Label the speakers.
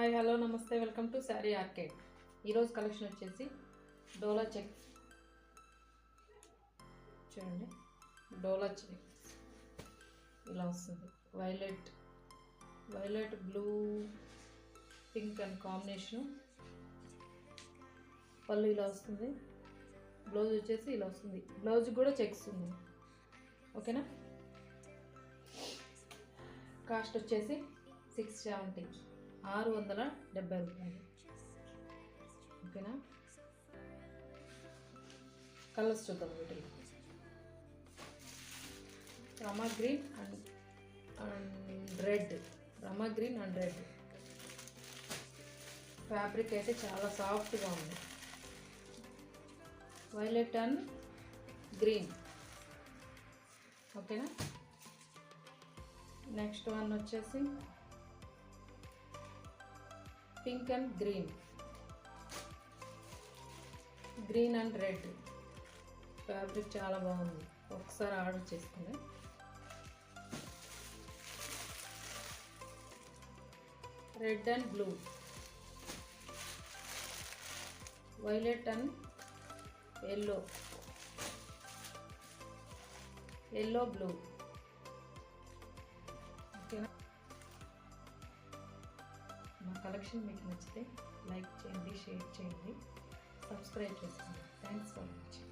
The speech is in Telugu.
Speaker 1: హాయ్ హలో నమస్తే వెల్కమ్ టు శారీ ఆర్కేడ్. ఈరోజు కలెక్షన్ వచ్చేసి డోలా చెక్స్ చూడండి. డోలా చెక్స్ ఇలా వస్తుంది. Violet blue pink and combination. పళ్ళు ఇలా వస్తుంది. బ్లౌజ్ వచ్చేసి ఇలా వస్తుంది. బ్లౌజ్ కూడా చెక్స్ ఉంది. ఓకేనా. కాస్ట్ వచ్చేసి 670 670 రూపాయలు. ఓకేనా. కలర్స్ చూద్దాం. వీటిలో రమా గ్రీన్ అండ్ రెడ్. ఫ్యాబ్రిక్ అయితే చాలా సాఫ్ట్గా ఉంది. Violet and green. ఓకేనా. నెక్స్ట్ వన్ వచ్చేసి pink and green and red. Fabric చాలా బాగుంది. ఒకసారి ఆర్డర్ చేసుకుని. Red and blue. Violet and yellow blue. ఓకేనా. మా కలెక్షన్ మీకు నచ్చితే లైక్ చేయండి, షేర్ చేయండి, సబ్స్క్రైబ్ చేసుకోండి. Thanks for watching.